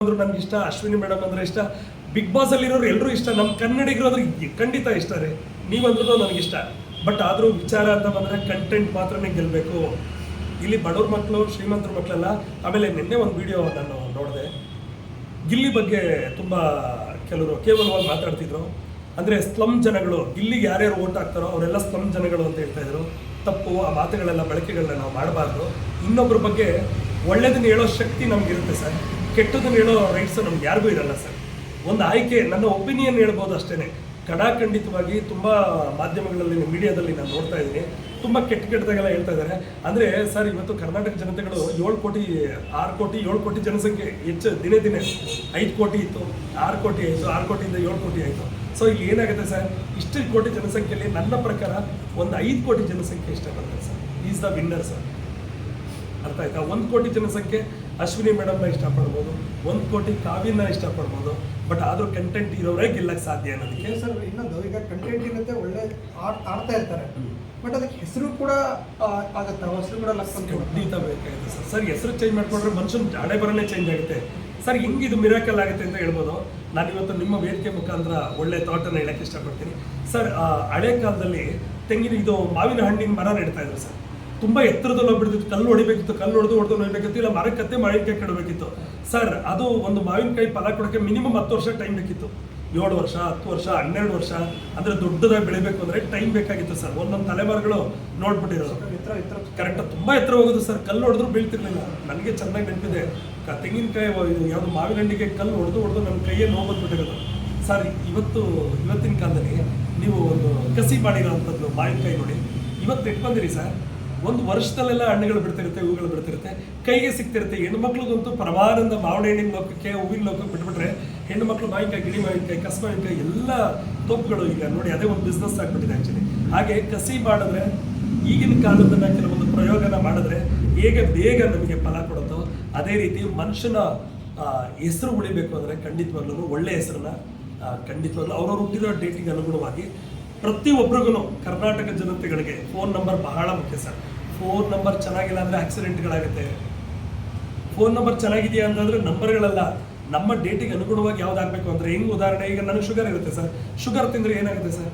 ಅಂದ್ರು ನನ್ಗೆ ಇಷ್ಟ, ಅಶ್ವಿನಿ ಮೇಡಮ್ ಅಂದ್ರೆ ಇಷ್ಟ, ಬಿಗ್ ಬಾಸ್ ಅಲ್ಲಿರೋರು ಎಲ್ಲರೂ ಇಷ್ಟ, ನಮ್ಮ ಕನ್ನಡಿಗರು ಅದ್ರ ಖಂಡಿತ ಇಷ್ಟ ರೀ. ನೀವಂದ್ರೂ ನನಗಿಷ್ಟ. ಬಟ್ ಆದರೂ ವಿಚಾರ ಅಂತ ಬಂದರೆ ಕಂಟೆಂಟ್ ಮಾತ್ರನೇ ಗೆಲ್ಲಬೇಕು. ಇಲ್ಲಿ ಬಡವ್ರ ಮಕ್ಕಳು ಶ್ರೀಮಂತರ ಮಕ್ಕಳೆಲ್ಲ. ಆಮೇಲೆ ನಿನ್ನೆ ಒಂದು ವಿಡಿಯೋ ನಾನು ನೋಡಿದೆ, ಗಿಲ್ಲಿ ಬಗ್ಗೆ ತುಂಬ ಕೆಲವರು ಕೇವಲವಾಗಿ ಮಾತಾಡ್ತಿದ್ರು. ಅಂದರೆ ಸ್ಲಮ್ ಜನಗಳು, ಗಿಲ್ಲಿಗೆ ಯಾರ್ಯಾರು ಓಟ್ ಹಾಕ್ತಾರೋ ಅವರೆಲ್ಲ ಸ್ಲಮ್ ಜನಗಳು ಅಂತ ಹೇಳ್ತಾ ಇದ್ರು. ತಪ್ಪು. ಆ ಮಾತುಗಳೆಲ್ಲ ಬಳಕೆಗಳನ್ನ ನಾವು ಮಾಡಬಾರ್ದು. ಇನ್ನೊಬ್ಬರ ಬಗ್ಗೆ ಒಳ್ಳೇದನ್ನ ಹೇಳೋ ಶಕ್ತಿ ನಮಗಿರುತ್ತೆ ಸರ್, ಕೆಟ್ಟದನ್ನ ಹೇಳೋ ರೈಟ್ಸ್ ನಮ್ಗೆ ಯಾರಿಗೂ ಇರಲ್ಲ ಸರ್. ಒಂದು ಆಯ್ಕೆ, ನನ್ನ ಒಪಿನಿಯನ್ ಹೇಳ್ಬೋದು ಅಷ್ಟೇ. ಖಂಡಿತವಾಗಿ ತುಂಬ ಮಾಧ್ಯಮಗಳಲ್ಲಿ ಮೀಡಿಯಾದಲ್ಲಿ ನಾನು ನೋಡ್ತಾ ಇದ್ದೀನಿ, ತುಂಬ ಕೆಟ್ಟದಾಗೆಲ್ಲ ಹೇಳ್ತಾ ಇದ್ದಾರೆ. ಅಂದರೆ ಸರ್, ಇವತ್ತು ಕರ್ನಾಟಕ ಜನತೆಗಳು 7 ಕೋಟಿ 6 ಕೋಟಿ 7 ಕೋಟಿ ಜನಸಂಖ್ಯೆ ಹೆಚ್ಚು. ದಿನೇ 5 ಕೋಟಿ ಇತ್ತು, 6 ಕೋಟಿ ಆಯಿತು, 6 ಕೋಟಿಯಿಂದ 7 ಕೋಟಿ ಆಯಿತು. ಸೊ ಇಲ್ಲಿ ಏನಾಗುತ್ತೆ ಸರ್, ಇಷ್ಟು ಕೋಟಿ ಜನಸಂಖ್ಯೆಯಲ್ಲಿ ನನ್ನ ಪ್ರಕಾರ ಒಂದು 5 ಕೋಟಿ ಜನಸಂಖ್ಯೆ ಇಷ್ಟಪಡ್ತಾರೆ sir. Is the winner sir. ಅರ್ಥ ಆಯ್ತಾ? 1 ಕೋಟಿ ಜನಸಂಖ್ಯೆ ಅಶ್ವಿನಿ ಮೇಡಮ್ನ ಇಷ್ಟಪಡ್ಬೋದು, 1 ಕೋಟಿ ಕಾವ್ಯನ ಇಷ್ಟಪಡ್ಬೋದು. ಬಟ್ ಆದರೂ ಕಂಟೆಂಟ್ ಇರೋರೇ ಗೆಲ್ಲಕ್ಕೆ ಸಾಧ್ಯ ಅನ್ನೋದಕ್ಕೆ ಸರ್. ಇನ್ನೊಂದು, ಈಗ ಕಂಟೆಂಟ್ ಇರುತ್ತೆ, ಒಳ್ಳೆ ಆಡ್ತಾ ಇರ್ತಾರೆ, ಬಟ್ ಅದಕ್ಕೆ ಹೆಸರು ಕೂಡ ಆಗುತ್ತೆ, ಹೆಸರು ಕೂಡ ಖಂಡಿತ ಬೇಕಾಗುತ್ತೆ ಸರ್. ಸರ್, ಹೆಸರು ಚೇಂಜ್ ಮಾಡ್ಕೊಂಡ್ರೆ ಮನುಷ್ಯನ ಹಣೆ ಬರನೇ ಚೇಂಜ್ ಆಗುತ್ತೆ ಸರ್. ಹೆಂಗಿದು ಮಿರಾಕಲ್ ಆಗುತ್ತೆ ಅಂತ ಹೇಳ್ಬೋದು. ನಾನಿವತ್ತು ನಿಮ್ಮ ವೇದಿಕೆ ಮುಖಾಂತರ ಒಳ್ಳೆ ಥಾಟನ್ನು ಹೇಳಕ್ಕೆ ಇಷ್ಟಪಡ್ತೀನಿ ಸರ್. ಹಳೆ ಕಾಲದಲ್ಲಿ ತೆಂಗಿನ ಇದು ಮಾವಿನ ಹಣ್ಣಿನ ಮರ ನೆಡ್ತಾ ಇದ್ರು ಸರ್. ತುಂಬ ಎತ್ತರದಲ್ಲಿ ಹೋಗ್ಬಿಡ್ತಿತ್ತು, ಕಲ್ಲು ಹೊಡಿಬೇಕಿತ್ತು, ಕಲ್ಲು ಹೊಡೆದು ಹೊಡಿಬೇಕಿತ್ತು, ಇಲ್ಲ ಮರಕ್ಕತ್ತೆ ಮಾವಿನಕಾಯಿ ಕೆಡಬೇಕಿತ್ತು ಸರ್. ಅದು ಒಂದು ಮಾವಿನಕಾಯಿ ಫಲ ಕೊಡೋಕ್ಕೆ ಮಿನಿಮಮ್ 10 ವರ್ಷ ಟೈಮ್ ಬೇಕಿತ್ತು. 7 ವರ್ಷ 10 ವರ್ಷ 12 ವರ್ಷ ಅಂದರೆ ದೊಡ್ಡದಾಗಿ ಬೆಳಿಬೇಕು ಅಂದರೆ ಟೈಮ್ ಬೇಕಾಗಿತ್ತು ಸರ್. ಒಂದೊಂದು ತಲೆಮಾರುಗಳು ನೋಡ್ಬಿಟ್ಟಿರೋದು ಕರೆಕ್ಟ್ ತುಂಬ ಎತ್ತರ ಹೋಗೋದು ಸರ್. ಕಲ್ಲು ಹೊಡೆದ್ರು ಬೀಳ್ತಿರ್ಲಿಲ್ಲ. ನನಗೆ ಚೆನ್ನಾಗಿ ನೆನಪಿದೆ, ತೆಂಗಿನಕಾಯಿ ಯಾವುದು ಮಾವಿನ ಹಣ್ಣಿಗೆ ಕಲ್ಲು ಹೊಡೆದು ನನ್ನ ಕೈಯಲ್ಲಿ ಹೋಗ್ಬಿಟ್ಟಿರೋದು ಸರ್. ಇವತ್ತಿನ ಕಾಲದಲ್ಲಿ ನೀವು ಒಂದು ಕಸಿ ಮಾಡಿರೋವಂಥದ್ದು ಮಾವಿನಕಾಯಿ ನೋಡಿ, ಇವತ್ತು ಇಟ್ಕೊಂಡಿರಿ ಸರ್. ಒಂದು ವರ್ಷದಲ್ಲೆಲ್ಲ ಹಣ್ಣುಗಳು ಬಿಡ್ತಿರುತ್ತೆ, ಹೂಗಳು ಬಿಡ್ತಿರುತ್ತೆ, ಕೈಗೆ ಸಿಗ್ತಿರುತ್ತೆ. ಹೆಣ್ಮಕ್ಳಿಗಂತೂ ಪರಮಾನಂದ. ಮಾವಿನ ಹಣ್ಣಿನ ಲೋಕಕ್ಕೆ, ಹೂವಿನ ಲೋಕಕ್ಕೆ ಬಿಟ್ಬಿಟ್ರೆ ಹೆಣ್ಣುಮಕ್ಳು ಮಾವಿನಕಾಯಿ, ಗಿಡಿ ಮಾವಿನಕಾಯಿ, ಕಸ ಮಾವಿನಕಾಯಿ ಎಲ್ಲ ತೋಪುಗಳು ಈಗ ನೋಡಿ, ಅದೇ ಒಂದು ಬಿಸ್ನೆಸ್ ಆಗ್ಬಿಟ್ಟಿದೆ ಆ್ಯಕ್ಚುಲಿ. ಹಾಗೆ ಕಸಿ ಮಾಡಿದ್ರೆ, ಈಗಿನ ಕಾಲದನ್ನ ಕೆಲವೊಂದು ಪ್ರಯೋಗನ ಮಾಡಿದ್ರೆ ಹೇಗೆ ಬೇಗ ನಮಗೆ ಫಲ ಕೊಡುತ್ತೋ ಅದೇ ರೀತಿ ಮನುಷ್ಯನ ಹೆಸರು ಉಳಿಬೇಕು ಅಂದರೆ ಖಂಡಿತವಾಗ್ಲೂ ಒಳ್ಳೆ ಹೆಸರನ್ನ ಖಂಡಿತವಾಗ್ಲೂ ಅವ್ರವ್ರು ಹುಟ್ಟಿರೋ ಡೇಟಿಗೆ ಅನುಗುಣವಾಗಿ ಪ್ರತಿಯೊಬ್ಬರಿಗೂ ಕರ್ನಾಟಕ ಜನತೆಗಳಿಗೆ ಫೋನ್ ನಂಬರ್ ಬಹಳ ಮುಖ್ಯ ಸರ್. ಫೋನ್ ನಂಬರ್ ಚೆನ್ನಾಗಿಲ್ಲ ಅಂದರೆ ಆಕ್ಸಿಡೆಂಟ್ಗಳಾಗುತ್ತೆ. ಫೋನ್ ನಂಬರ್ ಚೆನ್ನಾಗಿದೆಯಾ ಅಂತಂದರೆ ನಂಬರ್ಗಳೆಲ್ಲ ನಮ್ಮ ಡೇಟಿಗೆ ಅನುಗುಣವಾಗಿ ಯಾವ್ದಾಗಬೇಕು ಅಂದರೆ, ಹೆಂಗೆ ಉದಾಹರಣೆ, ಈಗ ನನಗೆ ಶುಗರ್ ಇರುತ್ತೆ ಸರ್. ಶುಗರ್ ತಿಂದರೆ ಏನಾಗುತ್ತೆ ಸರ್?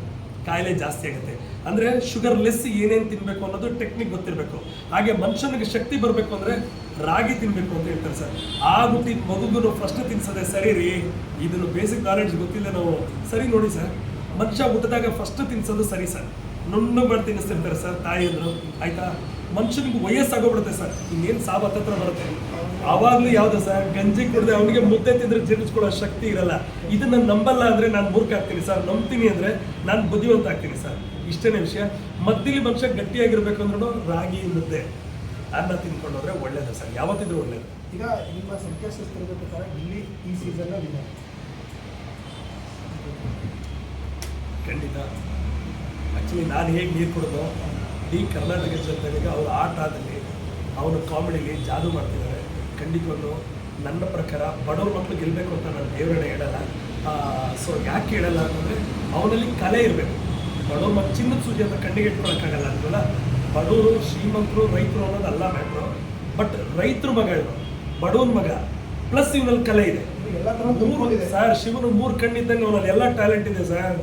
ಕಾಯಿಲೆ ಜಾಸ್ತಿ ಆಗುತ್ತೆ. ಅಂದರೆ ಶುಗರ್ ಲೆಸ್ ಏನೇನು ತಿನ್ನಬೇಕು ಅನ್ನೋದು ಟೆಕ್ನಿಕ್ ಗೊತ್ತಿರಬೇಕು. ಹಾಗೆ ಮನುಷ್ಯನಿಗೆ ಶಕ್ತಿ ಬರಬೇಕು ಅಂದರೆ ರಾಗಿ ತಿನ್ನಬೇಕು ಅಂತ ಹೇಳ್ತಾರೆ ಸರ್. ಆ ಹುಟ್ಟಿದ ಮಗುಗೂ ಫಸ್ಟ್ ತಿನ್ಸೋದೆ ಸರಿ ರೀ. ಇದನ್ನು ಬೇಸಿಕ್ ನಾಲೆಡ್ಜ್ ಗೊತ್ತಿಲ್ಲ ನಾವು. ಸರಿ ನೋಡಿ ಸರ್, ಮನುಷ್ಯ ಹುಟ್ಟಿದಾಗ ಫಸ್ಟ್ ತಿನ್ಸೋದು ಸರಿ ಸರ್. ನುಣ್ಣು ಮಾಡಿ ತಿನ್ನಿಸ್ತಿರ್ತಾರೆ ಸರ್ ತಾಯಿಯಂದ್ರು, ಆಯ್ತಾ? ಮನುಷ್ಯನಿಗೆ ವಯಸ್ಸಾಗೋಗ್ಬಿಡುತ್ತೆ ಸರ್, ಇನ್ನೇನು ಸಾವು ಹತ್ತತ್ರ ಬರುತ್ತೆ. ಆವಾಗಲೂ ಯಾವುದು ಸರ್, ಗಂಜಿ ಕುಡಿದ್ರೆ ಅವನಿಗೆ ಮುದ್ದೆ ತಿಂದರೆ ಜೀರ್ಣಿಸ್ಕೊಳ್ಳೋ ಶಕ್ತಿ ಇರಲ್ಲ. ಇದನ್ನು ನಂಬಲ್ಲ ಅಂದರೆ ನಾನು ಮೂರ್ಖ ಆಗ್ತೀನಿ ಸರ್, ನಂಬ್ತೀನಿ ಅಂದರೆ ನಾನು ಬುದ್ಧಿವಂತ ಆಗ್ತೀನಿ ಸರ್. ಇಷ್ಟೇ ವಿಷಯ. ಮಧ್ಯದಲ್ಲಿ ಮನುಷ್ಯ ಗಟ್ಟಿಯಾಗಿರ್ಬೇಕು ಅಂದ್ರೂ ರಾಗಿ ಮುದ್ದೆ ಅನ್ನ ತಿನ್ಕೊಂಡು ಹೋದ್ರೆ ಒಳ್ಳೇದು ಸರ್, ಯಾವತ್ತಿದ್ರೂ ಒಳ್ಳೇದು. ಈಗ ನಿಮ್ಮ ಸಂಖ್ಯಾಶಾಸ್ತ್ರದ ಪ್ರಕಾರ ಇಲ್ಲಿ ಈ ಸೀಸನ್ ಖಂಡಿತ. ಆ್ಯಕ್ಚುಲಿ ನಾನು ಹೇಗೆ ನೀರು ಕೊಡೋದು, ಈ ಕರ್ನಾಟಕ ಜನತೆಗೆ ಅವ್ರ ಆಟದಲ್ಲಿ, ಅವನು ಕಾಮಿಡಿಲಿ ಜಾದು ಮಾಡ್ತಿದ್ದಾರೆ. ಖಂಡಿತವಾಗ್ಲೂ ನನ್ನ ಪ್ರಕಾರ ಬಡವ್ರ ಮಕ್ಕಳು ಗೆಲ್ಲಬೇಕು ಅಂತ ನಾನು ದೇವರನ್ನೇ ಹೇಳಲ್ಲ. ಸೊ ಯಾಕೆ ಹೇಳಲ್ಲ ಅಂತಂದರೆ, ಅವನಲ್ಲಿ ಕಲೆ ಇರಬೇಕು. ಬಡವ್ರ ಮಕ್ಕಳು ಚಿನ್ನದ ಸೂಜಿ ಅಂತ ಕಣ್ಣಿಗೆ ಇಟ್ಕೊಳಕ್ಕಾಗಲ್ಲ ಅಂತಲ್ಲ. ಬಡವರು, ಶ್ರೀಮಂತರು, ರೈತರು ಅನ್ನೋದಲ್ಲ ಮ್ಯಾಟ್ರು. ಬಟ್ ರೈತರ ಮಗ ಇವರು, ಬಡವನ ಮಗ, ಪ್ಲಸ್ ಇವನಲ್ಲಿ ಕಲೆ ಇದೆ ಸರ್. ಶಿವನು 3 ಕಣ್ಣಿದ್ದಂಗೆ ಅವನಲ್ಲಿ ಎಲ್ಲ ಟ್ಯಾಲೆಂಟ್ ಇದೆ ಸರ್.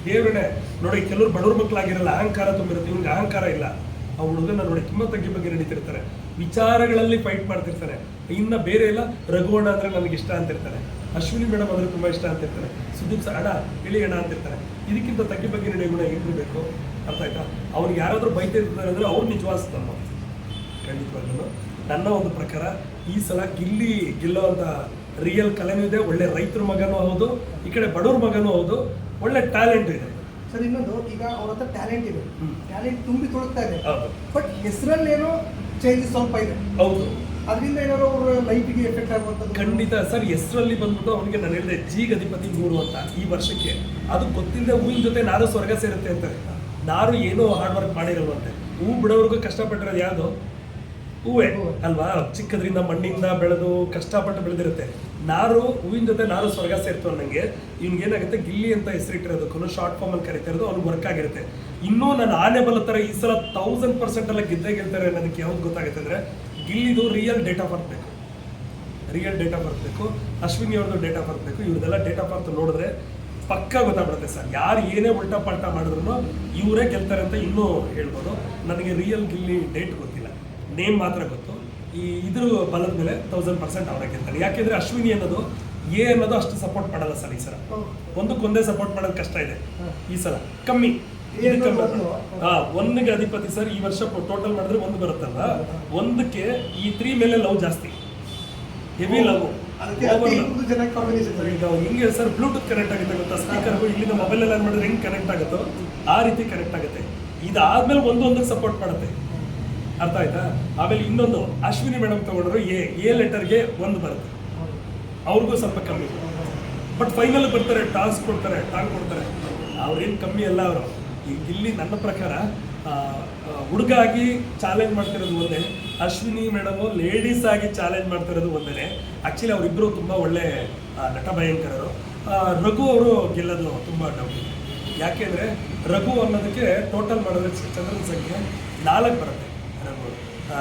ದೇವರೇ ನೋಡಿ, ಕೆಲವರು ಬಡವ್ರ ಮಕ್ಕಳಾಗಿರಲ್ಲ, ಅಹಂಕಾರ ತುಂಬಿರುತ್ತೆ. ಇವ್ನಿಗೆ ಅಹಂಕಾರ ಇಲ್ಲ. ಆ ಹುಡುಗನ ನೋಡಿ ತುಂಬ ತಗ್ಗಿ ಬಗ್ಗೆ ನಡೀತಿರ್ತಾರೆ, ವಿಚಾರಗಳಲ್ಲಿ ಫೈಟ್ ಮಾಡ್ತಿರ್ತಾರೆ. ಇನ್ನು ಬೇರೆ ಎಲ್ಲ, ರಘುವಣ್ಣ ಅಂದರೆ ನನಗೆ ಇಷ್ಟ ಅಂತಿರ್ತಾರೆ, ಅಶ್ವಿನಿ ಮೇಡಮ್ ಅಂದರೆ ತುಂಬ ಇಷ್ಟ ಅಂತಿರ್ತಾರೆ, ಸುದೀಪ್ ಸರ್ ಅಣ್ಣ ಇಳಿ ಅಣ್ಣ ಅಂತಿರ್ತಾರೆ. ಇದಕ್ಕಿಂತ ತಗ್ಗಿ ಬಗ್ಗೆ ನಡೆಯೋ ಗುಣ ಇರಬೇಕು. ಅರ್ಥ ಆಯ್ತಾ? ಅವ್ರಿಗೆ ಯಾರಾದರೂ ಬೈತಿರ್ತಾರೆ ಅಂದರೆ ಅವ್ರು ನಿಜವಾದ ನಮ್ಮ. ಖಂಡಿತವಾಗ್ಲೂ ನನ್ನ ಒಂದು ಪ್ರಕಾರ ಈ ಸಲ ಗೆಲ್ಲುವಂಥ ರಿಯಲ್ ಕಲೆನೂ ಇದೆ. ಒಳ್ಳೆ ರೈತರ ಮಗನೂ ಹೌದು, ಈ ಕಡೆ ಬಡವ್ರ ಮಗನೂ ಹೌದು, ಒಳ್ಳೆ ಟ್ಯಾಲೆಂಟ್ ಇದೆ ಸರ್. ಇನ್ನೊಂದು, ಈಗ ಅವ್ರ ಹತ್ರ ಟ್ಯಾಲೆಂಟ್ ಇದೆ, ಟ್ಯಾಲೆಂಟ್ ತುಂಬಿ ತೊಡಗ್ತಾ ಇದೆ, ಬಟ್ ಹೆಸರಲ್ಲೇನೋ ಚೇಂಜಸ್ ಸ್ವಲ್ಪ ಇದೆ. ಹೌದು, ಅದರಿಂದ ಏನಾದ್ರು ಅವ್ರ ಲೈಫಿಗೆ ಎಫೆಕ್ಟ್ ಆಗುವಂಥದ್ದು ಖಂಡಿತ ಸರ್. ಹೆಸರಲ್ಲಿ ಬಂದ್ಬಿಟ್ಟು ಅವನಿಗೆ ನಾನು ಹೇಳಿದೆ ಜೀಗಧಿಪತಿ 3 ಅಂತ ಈ ವರ್ಷಕ್ಕೆ. ಅದು ಗೊತ್ತಿಲ್ಲದೆ ಹೂವಿನ ಜೊತೆ ನಾರು ಸ್ವರ್ಗ ಸೇರುತ್ತೆ ಅಂತಾರೆ. ನಾರು ಏನೋ ಹಾರ್ಡ್ ವರ್ಕ್ ಮಾಡಿರಲ್ವಂತೆ. ಹೂ ಬಿಡೋರ್ಗೂ ಕಷ್ಟಪಟ್ಟಿರೋದು ಯಾವುದು? ಹೂವೇ ಅಲ್ವಾ? ಚಿಕ್ಕದ್ರಿಂದ ಮಣ್ಣಿಂದ ಬೆಳೆದು ಕಷ್ಟಪಟ್ಟು ಬೆಳೆದಿರುತ್ತೆ. ನಾರು, ಹೂವಿನ ಜೊತೆ ನಾರು ಸ್ವರ್ಗ ಸೇರ್ತು ಅನ್ನಂಗೆ ಇವ್ನಿಗೆ ಏನಾಗುತ್ತೆ, ಗಿಲ್ಲಿ ಅಂತ ಹೆಸರಿಟ್ಟಿರೋದಕ್ಕೂ ಶಾರ್ಟ್ ಫಾರ್ಮಲ್ಲಿ ಕರಿತಾ ಇರೋದು ಅವ್ನಿಗೆ ವರ್ಕ್ ಆಗಿರುತ್ತೆ. ಇನ್ನೂ ನಾನು ಆನೆ ಬಲ ಥರ ಈ ಸಲ 1000% ಎಲ್ಲ ಗೆದ್ದೇ ಗೆಲ್ತಾರೆ ಅನ್ನೋದಕ್ಕೆ ಯಾವ್ದು ಗೊತ್ತಾಗುತ್ತೆ ಅಂದರೆ, ಗಿಲ್ಲಿದು ರಿಯಲ್ ಡೇಟ್ ಆಫ್ ಬರ್ತ್ ಬೇಕು. ರಿಯಲ್ ಡೇಟ್ ಆಫ್ ಬರ್ತ್ ಬೇಕು, ಅಶ್ವಿನಿ ಅವ್ರದ್ದು ಡೇಟ್ ಆಫ್ ಬರ್ತ್ ಬೇಕು. ಇವ್ರದೆಲ್ಲ ಡೇಟ್ ಆಫ್ ಬರ್ತ್ ನೋಡಿದ್ರೆ ಪಕ್ಕ ಗೊತ್ತಾಗ್ಬಿಡುತ್ತೆ ಸರ್. ಯಾರು ಏನೇ ಉಲ್ಟಾ ಪಲ್ಟಾ ಮಾಡಿದ್ರು ಇವರೇ ಗೆಲ್ತಾರೆ ಅಂತ ಇನ್ನೂ ಹೇಳ್ಬೋದು. ನನಗೆ ರಿಯಲ್ ಗಿಲ್ಲಿ ಡೇಟ್ ಗೊತ್ತಿಲ್ಲ, ನೇಮ್ ಮಾತ್ರ ಗೊತ್ತು. ಇದ್ರ ಬಲದ ಮೇಲೆ 1000% ಅವರೇ ಗೆಲ್ತಾರೆ. ಯಾಕೆಂದ್ರೆ ಅಶ್ವಿನಿ ಅನ್ನೋದು ಅನ್ನೋದು ಅಷ್ಟು ಸಪೋರ್ಟ್ ಮಾಡಲ್ಲ ಸರ್. ಈ ಸಲ ಒಂದಕ್ಕೊಂದೇ ಸಪೋರ್ಟ್ ಮಾಡೋದು ಕಷ್ಟ ಇದೆ. ಈ ಸಲ ಕಮ್ಮಿ ಒಂದಿಗೆ ಅಧಿಪತಿ ಸರ್. ಈ ವರ್ಷ ಟೋಟಲ್ ಮಾಡಿದ್ರೆ 1 ಬರುತ್ತಲ್ಲ, 1ಕ್ಕೆ ಈ 3 ಮೇಲೆ ಲವ್ ಜಾಸ್ತಿ, ಹೆವಿ ಲವ್. ಈಗ ಹಿಂಗೆ ಸರ್ ಬ್ಲೂಟೂತ್ ಕನೆಕ್ಟ್ ಆಗುತ್ತೆ ಗೊತ್ತಾ, ಸ್ಪೀಕರ್ಗೂ ಇಲ್ಲಿಂದ ಮೊಬೈಲ್ ಎಲ್ಲ ಮಾಡಿದ್ರೆ ಹೆಂಗೆ ಕನೆಕ್ಟ್ ಆಗುತ್ತೋ ಆ ರೀತಿ ಕನೆಕ್ಟ್ ಆಗುತ್ತೆ. ಇದಾದ್ಮೇಲೆ ಒಂದೊಂದಕ್ಕೆ ಸಪೋರ್ಟ್ ಮಾಡುತ್ತೆ, ಅರ್ಥ ಆಯ್ತಾ? ಆಮೇಲೆ ಇನ್ನೊಂದು ಅಶ್ವಿನಿ ಮೇಡಮ್ ತಗೊಂಡ್ರು ಎ ಲೆಟರ್ಗೆ 1 ಬರುತ್ತೆ, ಅವ್ರಿಗೂ ಸ್ವಲ್ಪ ಕಮ್ಮಿ. ಬಟ್ ಫೈನಲ್ ಬರ್ತಾರೆ, ಟಾಂಗ್ ಕೊಡ್ತಾರೆ. ಅವ್ರೇನು ಕಮ್ಮಿ ಅಲ್ಲ ಅವರು. ಈಗ ಇಲ್ಲಿ ನನ್ನ ಪ್ರಕಾರ ಹುಡುಗ ಆಗಿ ಚಾಲೆಂಜ್ ಮಾಡ್ತಿರೋದು ಒಂದೇ, ಅಶ್ವಿನಿ ಮೇಡಮು ಲೇಡೀಸ್ ಆಗಿ ಚಾಲೆಂಜ್ ಮಾಡ್ತಿರೋದು ಒಂದೇ. ಆ್ಯಕ್ಚುಲಿ ಅವರಿಬ್ಬರು ತುಂಬ ಒಳ್ಳೆ ನಟ ಭಯಂಕರರು. ರಘು ಅವರು ಗೆಲ್ಲೋದು ತುಂಬ ಡೌಟ್. ಯಾಕೆಂದರೆ ರಘು ಅನ್ನೋದಕ್ಕೆ ಟೋಟಲ್ ಮಾಡಿದ್ರೆ ಚಂದ್ರನ ಸಂಖ್ಯೆ 4 ಬರುತ್ತೆ,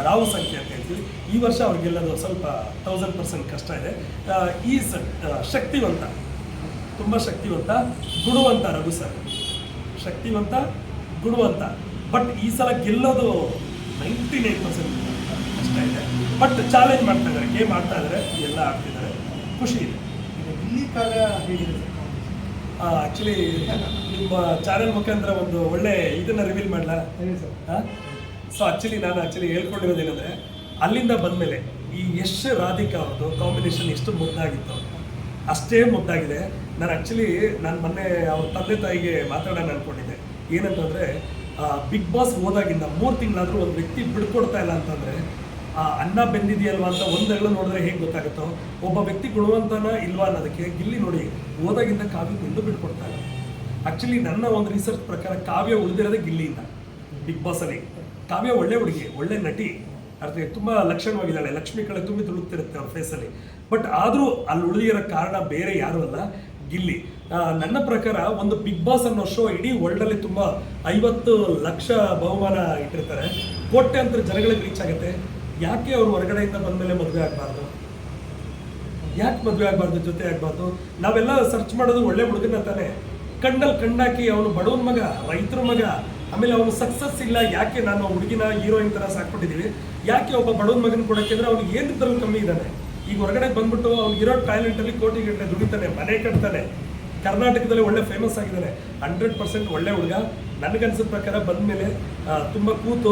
ರಾಹು ಸಂಖ್ಯೆ ಅಂತ ಹೇಳ್ತೀವಿ. ಈ ವರ್ಷ ಅವ್ರಿಗೆಲ್ಲದು ಸ್ವಲ್ಪ 1000% ಕಷ್ಟ ಇದೆ. ಈ ಶಕ್ತಿವಂತ, ತುಂಬ ಶಕ್ತಿವಂತ, ಗುಣವಂತ ರಘು ಸರ್, ಶಕ್ತಿವಂತ ಗುಣವಂತ. ಬಟ್ ಈ ಸಲ ಗೆಲ್ಲೋದು 99% ಕಷ್ಟ ಇದೆ. ಬಟ್ ಚಾಲೆಂಜ್ ಮಾಡ್ತಾ ಇದ್ದಾರೆ, ಗೇಮ್ ಆಡ್ತಾ ಇದ್ದಾರೆ, ಎಲ್ಲ ಆಡ್ತಿದ್ದಾರೆ, ಖುಷಿ ಇದೆ. ಆ್ಯಕ್ಚುಲಿ ನಿಮ್ಮ ಚಾನೆಲ್ ಮುಖಾಂತರ ಒಂದು ಒಳ್ಳೆ ಇದನ್ನು ರಿವೀಲ್ ಮಾಡಲಾ? ಸೊ ನಾನು ಹೇಳ್ಕೊಂಡಿರೋದೇನೆಂದರೆ, ಅಲ್ಲಿಂದ ಬಂದಮೇಲೆ ಈ ಯಶ್ ರಾಧಿಕಾ ಅವ್ರದ್ದು ಕಾಂಬಿನೇಷನ್ ಎಷ್ಟು ಮುದ್ದಾಗಿತ್ತು ಅಷ್ಟೇ ಮುದ್ದಾಗಿದೆ. ನಾನು ಮೊನ್ನೆ ಅವ್ರ ತಂದೆ ತಾಯಿಗೆ ಮಾತಾಡೋಣ ಅಂದ್ಕೊಂಡಿದ್ದೆ. ಏನಂತಂದರೆ ಬಿಗ್ ಬಾಸ್ ಹೋದಾಗಿಂದ 3 ತಿಂಗಳಾದರೂ ಒಂದು ವ್ಯಕ್ತಿ ಬಿಡ್ಕೊಡ್ತಾ ಇಲ್ಲ ಅಂತಂದರೆ ಅನ್ನ ಬೆಂದಿದೆಯಲ್ವಾ ಅಂತ ಒಂದೆರಡು ನೋಡಿದ್ರೆ ಹೇಗೆ ಗೊತ್ತಾಗುತ್ತೋ ಒಬ್ಬ ವ್ಯಕ್ತಿ ಗುಣವಂತನ ಇಲ್ವಾ ಅನ್ನೋದಕ್ಕೆ ಗಿಲ್ಲಿ ನೋಡಿ ಹೋದಾಗಿಂದ ಕಾವ್ಯ ಎಲ್ಲೂ ಬಿಡ್ಕೊಡ್ತಾ ಇಲ್ಲ. ಆ್ಯಕ್ಚುಲಿ ನನ್ನ ಒಂದು ರಿಸರ್ಚ್ ಪ್ರಕಾರ ಕಾವ್ಯ ಉಳಿದಿರೋದೇ ಗಿಲ್ಲಿಯಿಂದ. ಬಿಗ್ ಬಾಸಲ್ಲಿ ಕಾವ್ಯ ಒಳ್ಳೆ ಹುಡುಗಿ, ಒಳ್ಳೆ ನಟಿ, ಅರ್ಥ ತುಂಬ ಲಕ್ಷಣವಾಗಿದ್ದಾಳೆ, ಲಕ್ಷ್ಮಿ ಕಳೆ ತುಂಬಿ ತುಳುಕ್ತಿರುತ್ತೆ ಅವ್ರ ಫೇಸಲ್ಲಿ. ಬಟ್ ಆದರೂ ಅಲ್ಲಿ ಉಳಿದಿರೋ ಕಾರಣ ಬೇರೆ ಯಾರೂ ಅಲ್ಲ, ಗಿಲ್ಲಿ. ನನ್ನ ಪ್ರಕಾರ ಒಂದು ಬಿಗ್ ಬಾಸ್ ಅನ್ನೋ ಶೋ ಇಡೀ ವರ್ಲ್ಡಲ್ಲಿ ತುಂಬ 50 ಲಕ್ಷ ಬಹುಮಾನ ಇಟ್ಟಿರ್ತಾರೆ, ಕೋಟ್ಯಾಂತರ ಜನಗಳಿಗೆ ರೀಚ್ ಆಗುತ್ತೆ. ಯಾಕೆ ಅವ್ರು ಹೊರಗಡೆಯಿಂದ ಬಂದಮೇಲೆ ಮದುವೆ ಆಗಬಾರ್ದು? ಯಾಕೆ ಮದುವೆ ಆಗಬಾರ್ದು, ಜೊತೆ ಆಗಬಾರ್ದು? ನಾವೆಲ್ಲ ಸರ್ಚ್ ಮಾಡೋದು ಒಳ್ಳೆ ಹುಡುಗನ ತಾನೆ. ಕಣ್ಣಲ್ಲಿ ಕಣ್ಣಾಕಿ ಅವನು ಬಡವನ ಮಗ, ರೈತರ ಮಗ, ಆಮೇಲೆ ಅವನು ಸಕ್ಸಸ್ ಇಲ್ಲ. ಯಾಕೆ ನಾನು ಹುಡುಗಿನ ಹೀರೋಯಿನ್ ಥರ ಸಾಕ್ಬಿಟ್ಟಿದ್ದೀವಿ, ಯಾಕೆ ಒಬ್ಬ ಬಡವನ ಮಗನ ಕೊಡೋಕ್ಕೆ ಅಂದರೆ ಅವ್ನಿಗೆ ಏನಿದ್ರಲ್ಲಿ ಕಮ್ಮಿ ಇದ್ದಾನೆ. ಈಗ ಹೊರಗಡೆ ಬಂದ್ಬಿಟ್ಟು ಅವ್ನಿಗೆ ಇರೋ ಟ್ಯಾಲೆಂಟಲ್ಲಿ ಕೋಟಿಗಟ್ಟಲೆ ದುಡಿತಾನೆ, ಮನೆ ಕಟ್ತಾನೆ, ಕರ್ನಾಟಕದಲ್ಲಿ ಒಳ್ಳೆ ಫೇಮಸ್ ಆಗಿದ್ದಾನೆ. 100% ಒಳ್ಳೆ ಹುಡುಗ. ನನಗನ್ಸಿದ ಪ್ರಕಾರ ಬಂದಮೇಲೆ ತುಂಬ ಕೂತು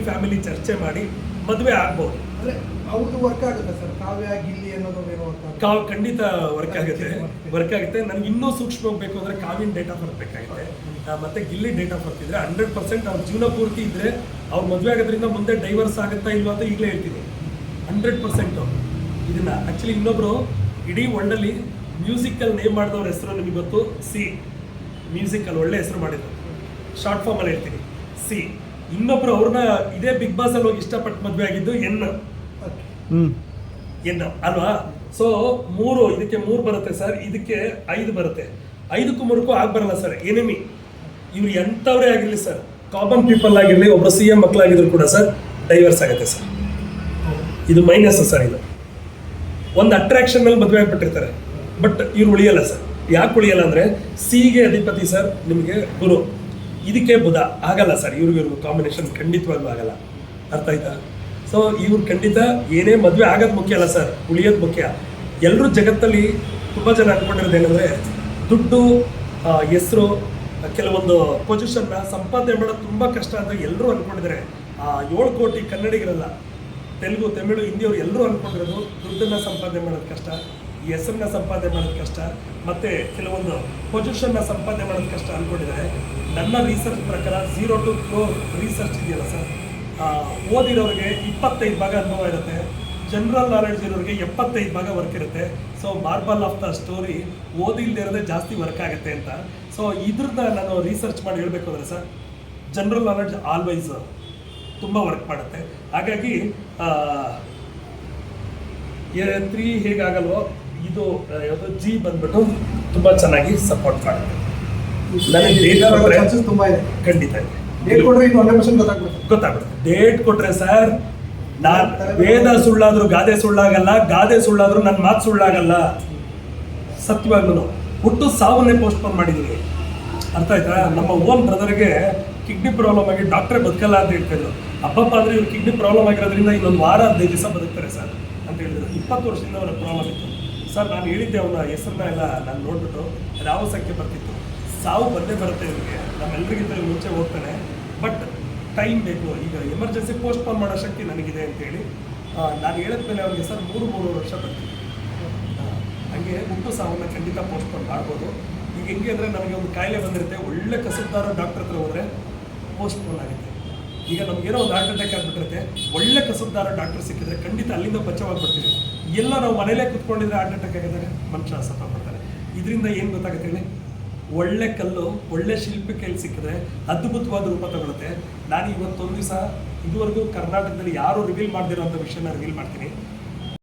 ಫ್ಯಾಮಿಲಿ ಚರ್ಚೆ ಮಾಡಿ ಮದುವೆ ಆಗ್ಬೋದು. ಅವ್ರದ್ದು ವರ್ಕ್ ಆಗುತ್ತೆ ಸರ್, ಕಾವ್ಯ ಗಿಲ್ಲಿ ಅನ್ನೋದು ಖಂಡಿತ ವರ್ಕ್ ಆಗುತ್ತೆ. ನನಗೆ ಇನ್ನೂ ಸೂಕ್ಷ್ಮ ಹೋಗ್ಬೇಕು ಅಂದರೆ ಕಾವ್ಯನ ಡೇಟ್ ಆಫ್ ಬರ್ತ್ ಬೇಕಾಗುತ್ತೆ, ಮತ್ತೆ ಗಿಲ್ಲಿ ಡೇಟ್ ಆಫ್ ಬರ್ತ್ ಇದ್ರೆ 100% ಅವ್ರ ಜೀವನ ಪೂರ್ತಿ ಇದ್ರೆ ಅವ್ರು ಮದುವೆ ಆಗೋದ್ರಿಂದ ಮುಂದೆ ಡೈವರ್ಸ್ ಆಗುತ್ತಾ ಇಲ್ವಾ ಅಂತ ಈಗಲೇ ಹೇಳ್ತೀನಿ. 100% ಇದನ್ನ ಆ್ಯಕ್ಚುಲಿ ಇನ್ನೊಬ್ರು ಇಡೀ ವರ್ಲ್ಡಲ್ಲಿ ಮ್ಯೂಸಿಕಲ್ ನೇಮ್ ಮಾಡಿದವ್ರ ಹೆಸರು ನಿಮಗೆ ಗೊತ್ತು, ಸಿ. ಮ್ಯೂಸಿಕಲ್ ಒಳ್ಳೆ ಹೆಸರು ಮಾಡಿದ್ರು, ಶಾರ್ಟ್ ಫಾರ್ಮಲ್ಲಿ ಹೇಳ್ತೀನಿ, ಸಿ. ಇನ್ನೊಬ್ರು ಅವ್ರನ್ನ ಇದೇ ಬಿಗ್ ಬಾಸ್ ಅಲ್ಲಿ ಹೋಗಿ ಇಷ್ಟಪಟ್ಟು ಮದುವೆ ಆಗಿದ್ದು ಎನ್ ಅಲ್ವಾ? ಸೊ ಇದಕ್ಕೆ 3 ಬರುತ್ತೆ ಸರ್, ಇದಕ್ಕೆ 5 ಬರುತ್ತೆ. 5ಕ್ಕೂ 3ಕ್ಕೂ ಬರಲ್ಲ ಸರ್. ಎನಿಮಿ ಇವ್ರು ಎಂಥವ್ರೇ ಆಗಿರಲಿ ಸರ್, ಕಾಮನ್ ಪೀಪಲ್ ಆಗಿರಲಿ, ಒಬ್ಬ CM ಮಕ್ಕಳಾಗಿದ್ರು ಕೂಡ ಸರ್ ಡೈವರ್ಸ್ ಆಗುತ್ತೆ ಸರ್. ಇದು ಮೈನಸ್ ಸರ್. ಇದು ಒಂದು ಅಟ್ರಾಕ್ಷನ್ ಮೇಲೆ ಮದುವೆ ಆಗ್ಬಿಟ್ಟಿರ್ತಾರೆ, ಬಟ್ ಇವ್ರು ಉಳಿಯಲ್ಲ ಸರ್. ಯಾಕೆ ಉಳಿಯಲ್ಲ ಅಂದರೆ ಸಿಗೆ ಅಧಿಪತಿ ಸರ್ ನಿಮಗೆ ಗುರು, ಇದಕ್ಕೆ ಬುಧ. ಆಗಲ್ಲ ಸರ್, ಇವ್ರಿಗೂ ಕಾಂಬಿನೇಷನ್ ಖಂಡಿತವಾಗ್ಲೂ ಆಗಲ್ಲ. ಅರ್ಥ ಆಯ್ತಾ? ಸೊ ಇವ್ರು ಖಂಡಿತ ಏನೇ ಮದುವೆ ಆಗೋದು ಮುಖ್ಯ ಅಲ್ಲ ಸರ್, ಉಳಿಯೋದು ಮುಖ್ಯ. ಎಲ್ಲರೂ ಜಗತ್ತಲ್ಲಿ ತುಂಬ ಜನ ಅಂದ್ಕೊಂಡಿರೋದು ಏನಂದರೆ ದುಡ್ಡು, ಹೆಸರು, ಕೆಲವೊಂದು ಪೊಸಿಷನ್ನ ಸಂಪಾದನೆ ಮಾಡೋದು ತುಂಬ ಕಷ್ಟ ಅಂತ ಎಲ್ಲರೂ ಅಂದ್ಕೊಂಡಿದ್ದಾರೆ. 7 ಕೋಟಿ ಕನ್ನಡಿಗರಲ್ಲ, ತೆಲುಗು, ತಮಿಳು, ಹಿಂದಿಯವರು ಎಲ್ಲರೂ ಅಂದ್ಕೊಂಡಿರೋದು ದುಡ್ಡನ್ನು ಸಂಪಾದನೆ ಮಾಡೋದು ಕಷ್ಟ, ಹೆಸರನ್ನ ಸಂಪಾದನೆ ಮಾಡೋದು ಕಷ್ಟ, ಮತ್ತು ಕೆಲವೊಂದು ಪೊಸಿಷನ್ನ ಸಂಪಾದನೆ ಮಾಡೋದು ಕಷ್ಟ ಅಂದ್ಕೊಂಡಿದ್ದಾರೆ. ನನ್ನ ರಿಸರ್ಚ್ ಪ್ರಕಾರ 0 to 4 ರಿಸರ್ಚ್ ಇದೆಯಲ್ಲ ಸರ್, ಓದಿರೋರಿಗೆ 25 ಭಾಗ ಅನುಭವ ಇರುತ್ತೆ, ಜನರಲ್ ನಾಲೆಡ್ಜ್ ಇರೋರಿಗೆ 75 ಭಾಗ ವರ್ಕ್ ಇರುತ್ತೆ. So moral of the story ಓದಿಲ್ಲದೆ ಇರೋದೇ ಜಾಸ್ತಿ ವರ್ಕ್ ಆಗುತ್ತೆ ಅಂತ. ಸೊ ಇದ್ರನ್ನ ನಾನು ರಿಸರ್ಚ್ ಮಾಡಿ ಹೇಳಬೇಕು ಅಂದರೆ ಸರ್, ಜನರಲ್ ನಾಲೆಡ್ಜ್ ಆಲ್ವೈಸ್ ತುಂಬ ವರ್ಕ್ ಮಾಡುತ್ತೆ. ಹಾಗಾಗಿ 3 ಹೇಗಾಗಲ್ವೋ ಇದು ಯಾವುದು ಜಿ ಬಂದ್ಬಿಟ್ಟು ತುಂಬ ಚೆನ್ನಾಗಿ ಸಪೋರ್ಟ್ ಮಾಡುತ್ತೆ. ನನಗೆ ಡೇಟ್ ಕೊಟ್ಟರೆ ತುಂಬ ಇದೆ, ಖಂಡಿತ ಇದೆ. ಡೇಟ್ ಕೊಟ್ಟರೆ ಇದು 100% ಗೊತ್ತಾಗ್ಬಿಡುತ್ತೆ. ಡೇಟ್ ಕೊಟ್ಟರೆ ಸರ್ ವೇದ ಸುಳ್ಳಾದ್ರೂ ಗಾದೆ ಸುಳ್ಳಾಗಲ್ಲ, ಗಾದೆ ಸುಳ್ಳಾದ್ರೂ ನನ್ನ ಮಾತು ಸುಳ್ಳಾಗಲ್ಲ. ಸತ್ಯವಾಗ್ಲೂ ಹುಟ್ಟು ಸಾವನ್ನೇ ಪೋಸ್ಟ್ಪೋನ್ ಮಾಡಿದೀನಿ. ಅರ್ಥ ಆಯ್ತಾ? ನಮ್ಮ ಓನ್ ಬ್ರದರ್ಗೆ ಕಿಡ್ನಿ ಪ್ರಾಬ್ಲಮ್ ಆಗಿ ಡಾಕ್ಟ್ರೇ ಬದುಕಲ್ಲ ಅಂತ ಹೇಳ್ತಿದ್ರು. ಅಪ್ಪಪ್ಪ ಅಂದ್ರೆ ಇವ್ರು ಕಿಡ್ನಿ ಪ್ರಾಬ್ಲಮ್ ಆಗಿರೋದ್ರಿಂದ ಇನ್ನೊಂದು ವಾರ 15 ದಿವಸ ಬದುಕ್ತಾರೆ ಸರ್ ಅಂತ ಹೇಳಿದ್ರು. 20 ವರ್ಷದಿಂದ ಅವರ ಪ್ರಾಬ್ಲಮ್ ಇತ್ತು ಸರ್. ನಾನು ಹೇಳಿದ್ದೆ ಅವನ ಹೆಸರನ್ನ ಎಲ್ಲ ನಾನು ನೋಡ್ಬಿಟ್ಟು ಯಾವ ಸಂಖ್ಯೆ ಬರ್ತಿತ್ತು. ಸಾವು ಬಂದೇ ಬರುತ್ತೆ ಇವ್ರಿಗೆ, ನಮ್ಮೆಲ್ಲರಿಗಿಂತ ಮುಂಚೆ ಹೋಗ್ತಾನೆ. ಬಟ್ ಟೈಮ್ ಬೇಕು. ಈಗ ಎಮರ್ಜೆನ್ಸಿ ಪೋಸ್ಟ್ಪೋನ್ ಮಾಡೋ ಶಕ್ತಿ ನನಗಿದೆ ಅಂತೇಳಿ ನಾನು ಹೇಳಿದ್ಮೇಲೆ ಅವ್ರಿಗೆ ಸರ್ 3 ವರ್ಷ ಬರ್ತೀನಿ. ಹಂಗೆ ಹುಟ್ಟು ಸಾವನ್ನ ಖಂಡಿತ ಪೋಸ್ಟ್ಪೋನ್ ಮಾಡ್ಬೋದು. ಈಗ ಹೆಂಗೆ ಅಂದರೆ ನನಗೆ ಒಂದು ಕಾಯಿಲೆ ಬಂದಿರುತ್ತೆ, ಒಳ್ಳೆ ಕಸುಬ್ದಾರ ಡಾಕ್ಟರ್ ಹತ್ರ ಹೋದರೆ ಪೋಸ್ಟ್ಪೋನ್ ಆಗುತ್ತೆ. ಈಗ ನಮಗೇನೋ ಒಂದು ಹಾರ್ಟ್ ಅಟ್ಯಾಕ್ ಆಗಿಬಿಟ್ಟಿರುತ್ತೆ, ಒಳ್ಳೆ ಕಸುಬ್ದಾರ ಡಾಕ್ಟರ್ ಸಿಕ್ಕಿದ್ರೆ ಖಂಡಿತ ಅಲ್ಲಿಂದ ಬಚಾವಾಗ್ಬಿಡ್ತೀವಿ. ಎಲ್ಲ ನಾವು ಮನೇಲೇ ಕುತ್ಕೊಂಡಿದ್ರೆ ಹಾರ್ಟ್ ಅಟ್ಯಾಕ್ ಆಗಿದ್ದಾಗ ಮನುಷ್ಯ ಸತ್ತೋಗ್ಬಿಡ್ತಾರೆ. ಇದರಿಂದ ಏನು ಗೊತ್ತಾಗುತ್ತೆ ಹೇಳಿ? ಒಳ್ಳೆ ಕಲ್ಲು ಒಳ್ಳೆ ಶಿಲ್ಪಿ ಕೈಲಿ ಸಿಕ್ಕಿದ್ರೆ ಅದ್ಭುತವಾದ ರೂಪ ತಗೊಳುತ್ತೆ. ನಾನು ಇವತ್ತೊಂದು ದಿವಸ ಇದುವರೆಗೂ ಕರ್ನಾಟಕದಲ್ಲಿ ಯಾರು ರಿವೀಲ್ ಮಾಡದಿರೋಂಥ ವಿಷಯನ ರಿವೀಲ್ ಮಾಡ್ತೀನಿ.